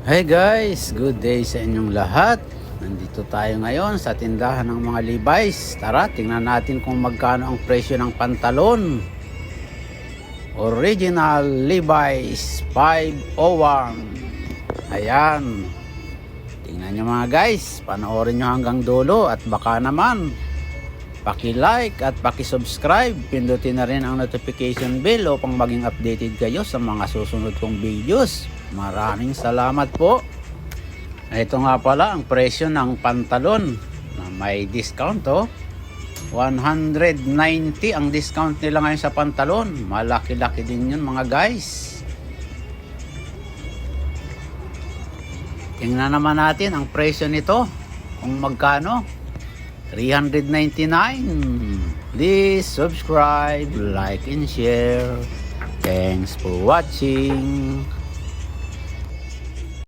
Hey guys, good day sa inyong lahat. Nandito tayo ngayon sa tindahan ng mga Levi's. Tara, tingnan natin kung magkano ang presyo ng pantalon. Original Levi's 501. Ayan. Tingnan nyo mga guys, panoorin nyo hanggang dulo at baka naman paki-like at paki-subscribe. Pindutin na rin ang notification bell upang maging updated kayo sa mga susunod kong videos. Maraming salamat po. Ito nga pala ang presyo ng pantalon na may discount 190 ang discount nila ngayon sa pantalon. Malaki-laki din yun mga guys. Tingnan naman natin ang presyo nito kung magkano. 399. Please subscribe, like and share. Thanks for watching.